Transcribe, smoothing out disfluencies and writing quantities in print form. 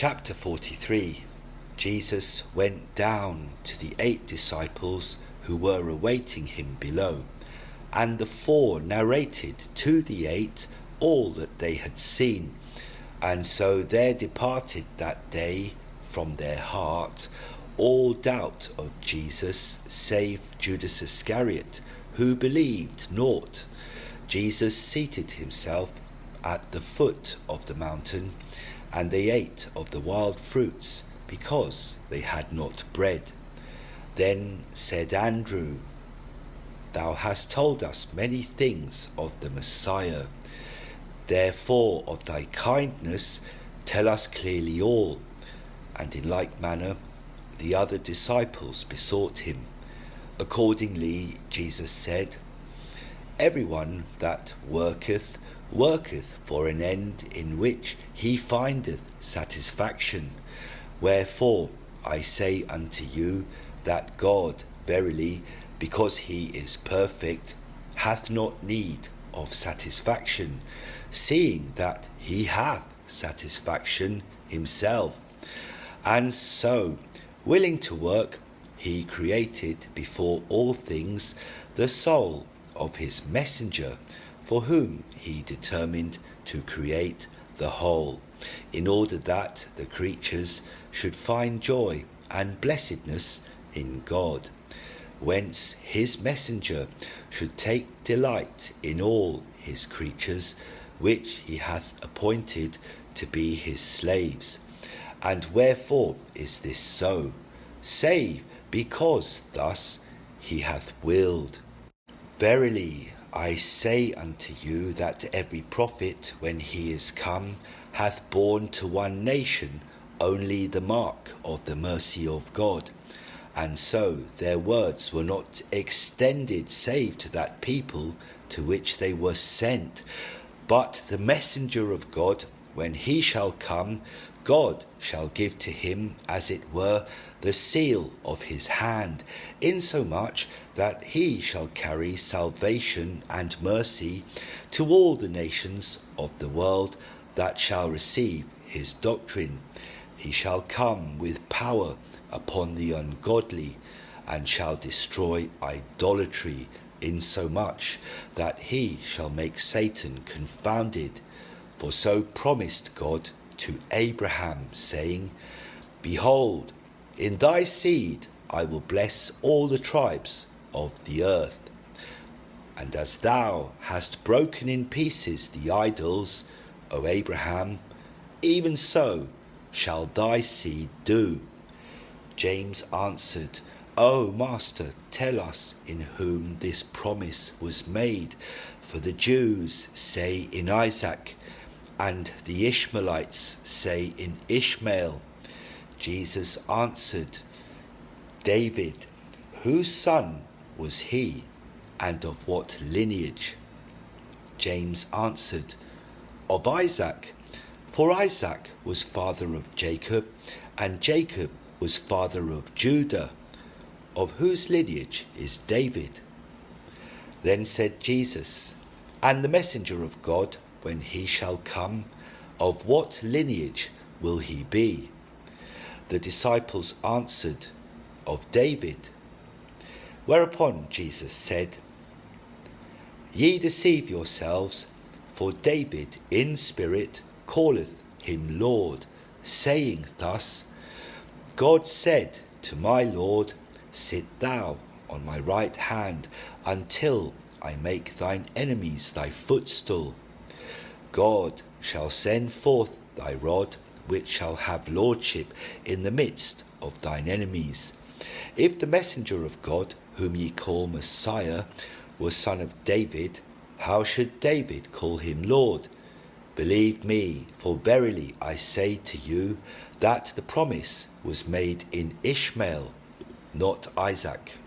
Chapter 43. Jesus went down to the 8 disciples who were awaiting him below, and the 4 narrated to the 8 all that they had seen. And so there departed that day from their heart all doubt of Jesus, save Judas Iscariot, who believed naught. Jesus seated himself at the foot of the mountain, and they ate of the wild fruits, because they had not bread. Then said Andrew, Thou hast told us many things of the Messiah. Therefore of thy kindness tell us clearly all. And in like manner the other disciples besought him. Accordingly Jesus said, Everyone that worketh for an end in which he findeth satisfaction. Wherefore I say unto you that God, verily, because he is perfect, hath not need of satisfaction, seeing that he hath satisfaction himself. And so, willing to work, he created before all things the soul of his messenger, for whom he determined to create the whole, in order that the creatures should find joy and blessedness in God, whence his messenger should take delight in all his creatures, which he hath appointed to be his slaves. And wherefore is this so? Save because thus he hath willed. Verily, I say unto you that every prophet, when he is come, hath borne to one nation only the mark of the mercy of God. And so their words were not extended save to that people to which they were sent. But the messenger of God, when he shall come, God shall give to him, as it were, the seal of his hand, insomuch that he shall carry salvation and mercy to all the nations of the world that shall receive his doctrine. He shall come with power upon the ungodly, and shall destroy idolatry, insomuch that he shall make Satan confounded. For so promised God to Abraham, saying, Behold, in thy seed I will bless all the tribes of the earth. And as thou hast broken in pieces the idols, O Abraham, even so shall thy seed do. James answered, O Master, tell us in whom this promise was made. For the Jews say in Isaac, and the Ishmaelites say in Ishmael. Jesus answered, David, whose son was he, and of what lineage? James answered, Of Isaac, for Isaac was father of Jacob, and Jacob was father of Judah, of whose lineage is David. Then said Jesus, And the messenger of God, when he shall come, of what lineage will he be? The disciples answered, Of David. Whereupon Jesus said, Ye deceive yourselves, for David in spirit calleth him Lord, saying thus, God said to my Lord, Sit thou on my right hand, until I make thine enemies thy footstool. God shall send forth thy rod, which shall have lordship in the midst of thine enemies. If the messenger of God, whom ye call Messiah, was son of David, how should David call him Lord? Believe me, for verily I say to you, that the promise was made in Ishmael, not Isaac.